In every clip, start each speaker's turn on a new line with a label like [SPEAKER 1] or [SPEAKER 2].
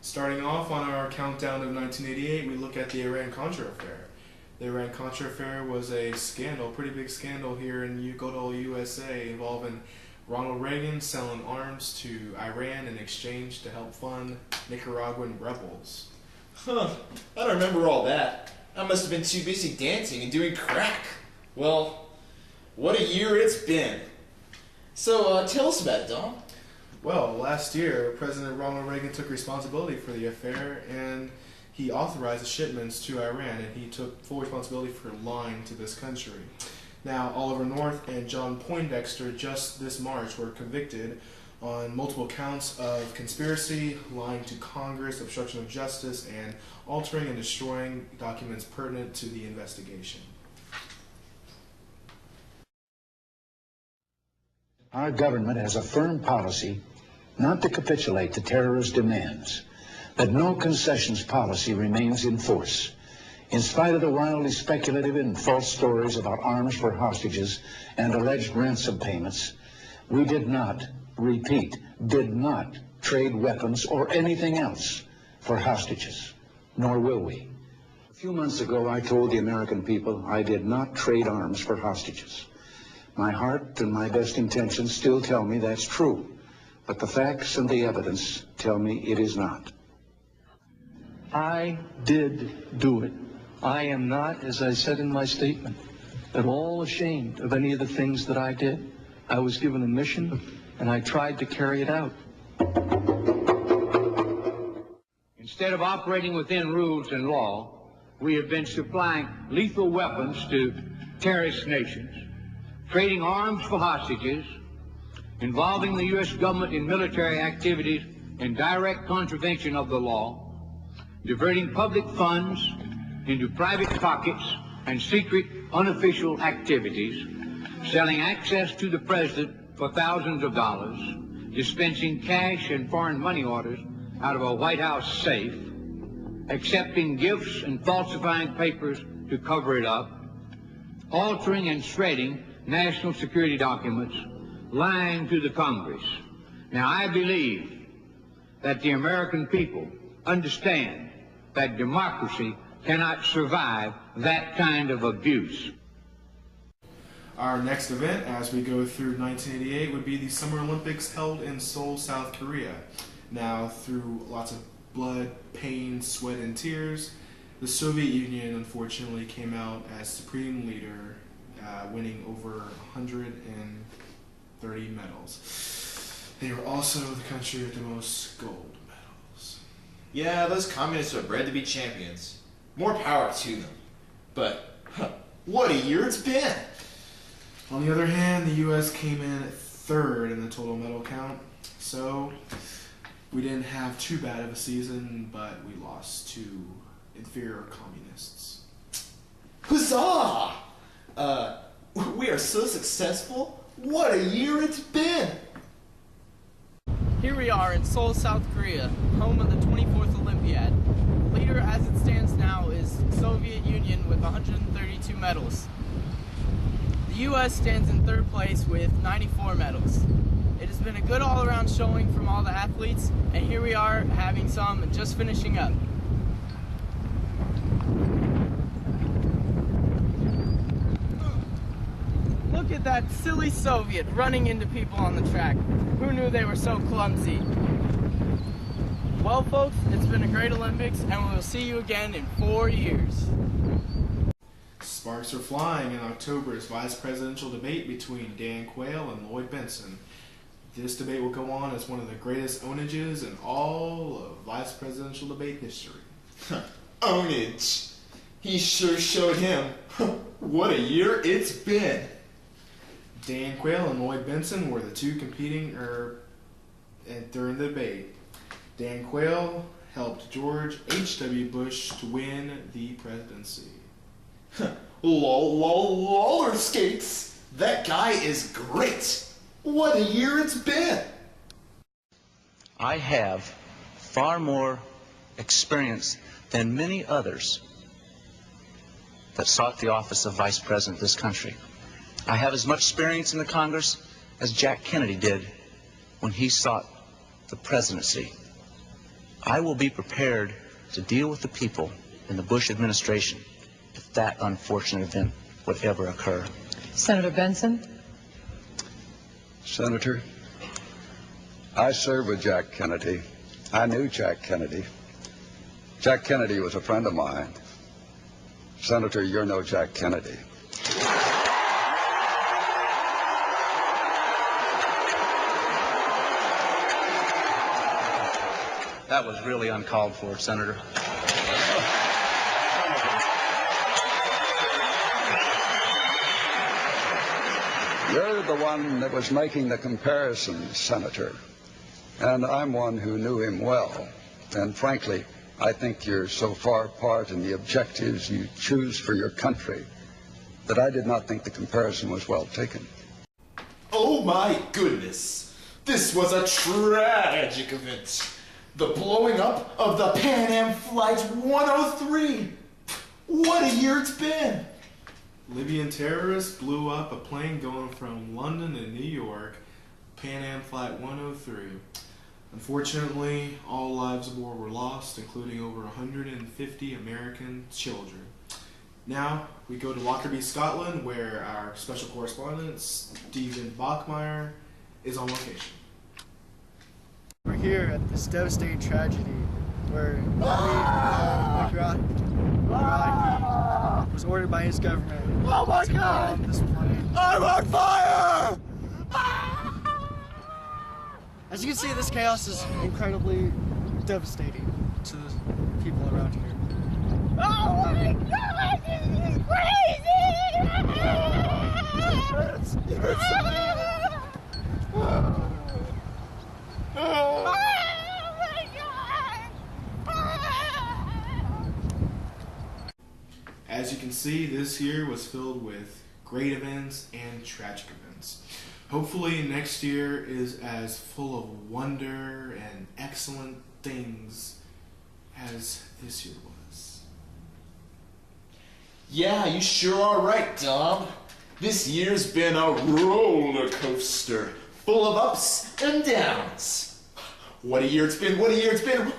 [SPEAKER 1] Starting off on our countdown of 1988, we look at the Iran-Contra affair. The Iran-Contra affair was a scandal, pretty big scandal here in good old USA, involving Ronald Reagan selling arms to Iran in exchange to help fund Nicaraguan rebels.
[SPEAKER 2] Huh, I don't remember all that. I must have been too busy dancing and doing crack. Well, what a year it's been. So, tell us about it, Don.
[SPEAKER 1] Well, last year, President Ronald Reagan took responsibility for the affair, and he authorized the shipments to Iran, and he took full responsibility for lying to this country. Now, Oliver North and John Poindexter just this March were convicted on multiple counts of conspiracy, lying to Congress, obstruction of justice, and altering and destroying documents pertinent to the investigation.
[SPEAKER 3] Our government has a firm policy not to capitulate to terrorist demands, that no concessions policy remains in force. In spite of the wildly speculative and false stories about arms for hostages and alleged ransom payments, we did not, repeat, did not trade weapons or anything else for hostages, nor will we. A few months ago, I told the American people I did not trade arms for hostages. My heart and my best intentions still tell me that's true, but the facts and the evidence tell me it is not.
[SPEAKER 4] I did do it. I am not, as I said in my statement, at all ashamed of any of the things that I did. I was given a mission, and I tried to carry it out.
[SPEAKER 5] Instead of operating within rules and law, we have been supplying lethal weapons to terrorist nations, trading arms for hostages, involving the U.S. government in military activities in direct contravention of the law, diverting public funds into private pockets and secret unofficial activities, selling access to the president for thousands of dollars, dispensing cash and foreign money orders out of a White House safe, accepting gifts and falsifying papers to cover it up, altering and shredding national security documents, lying to the Congress. Now, I believe that the American people understand that democracy cannot survive that kind of abuse.
[SPEAKER 1] Our next event, as we go through 1988, would be the Summer Olympics held in Seoul, South Korea. Now, through lots of blood, pain, sweat, and tears, the Soviet Union unfortunately came out as supreme leader, winning over 130 medals. They were also the country with the most gold medals.
[SPEAKER 2] Yeah, those communists are bred to be champions. More power to them. But, what a year it's been!
[SPEAKER 1] On the other hand, the U.S. came in third in the total medal count, so we didn't have too bad of a season, but we lost to inferior communists.
[SPEAKER 2] Huzzah! We are so successful. What a year it's been!
[SPEAKER 6] Here we are in Seoul, South Korea, home of the 24th Olympiad. The leader as it stands now is Soviet Union with 132 medals. The U.S. stands in third place with 94 medals. It has been a good all-around showing from all the athletes, and here we are having some and just finishing up. Look at that silly Soviet running into people on the track. Who knew they were so clumsy? Well, folks, it's been a great Olympics, and we will see you again in 4 years.
[SPEAKER 1] Sparks are flying in October's vice presidential debate between Dan Quayle and Lloyd Bentsen. This debate will go on as one of the greatest onages in all of vice presidential debate history.
[SPEAKER 2] Ownage. He sure showed him. What a year it's been.
[SPEAKER 1] Dan Quayle and Lloyd Bentsen were the two competing during the debate. Dan Quayle helped George H.W. Bush to win the presidency.
[SPEAKER 2] Roller skates. That guy is great. What a year it's been.
[SPEAKER 7] I have far more experience than many others that sought the office of Vice President of this country. I have as much experience in the Congress as Jack Kennedy did when he sought the presidency I will be prepared to deal with the people in the Bush administration if that unfortunate event would ever occur.
[SPEAKER 8] Senator Benson?
[SPEAKER 9] Senator, I served with Jack Kennedy. I knew Jack Kennedy. Jack Kennedy was a friend of mine. Senator, you're no Jack Kennedy.
[SPEAKER 7] That was really uncalled for, Senator.
[SPEAKER 9] You're the one that was making the comparisons, Senator. And I'm one who knew him well. And frankly, I think you're so far apart in the objectives you choose for your country that I did not think the comparison was well taken.
[SPEAKER 2] Oh my goodness. This was a tragic event. The blowing up of the Pan Am Flight 103. What a year it's been.
[SPEAKER 1] Libyan terrorists blew up a plane going from London to New York, Pan Am Flight 103. Unfortunately, all lives aboard were lost, including over 150 American children. Now, we go to Lockerbie, Scotland, where our special correspondent, Stephen Bachmeyer, is on location.
[SPEAKER 6] We're here at this devastating tragedy where McGrath was ordered by his government to bomb this plane.
[SPEAKER 2] I'm on fire!
[SPEAKER 6] As you can see, this chaos is incredibly devastating to the people around here.
[SPEAKER 10] Oh my God, this is crazy! Oh my God!
[SPEAKER 1] As you can see, this year was filled with great events and tragic events. Hopefully next year is as full of wonder and excellent things as this year was.
[SPEAKER 2] Yeah, you sure are right, Dom. This year's been a roller coaster, full of ups and downs. What a year it's been, what a year it's been.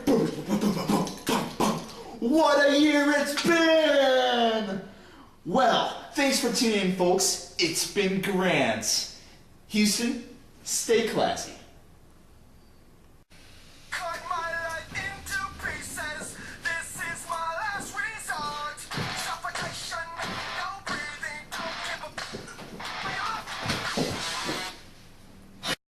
[SPEAKER 2] What a year it's been! Well, thanks for tuning in, folks. It's been grand. Houston, stay classy.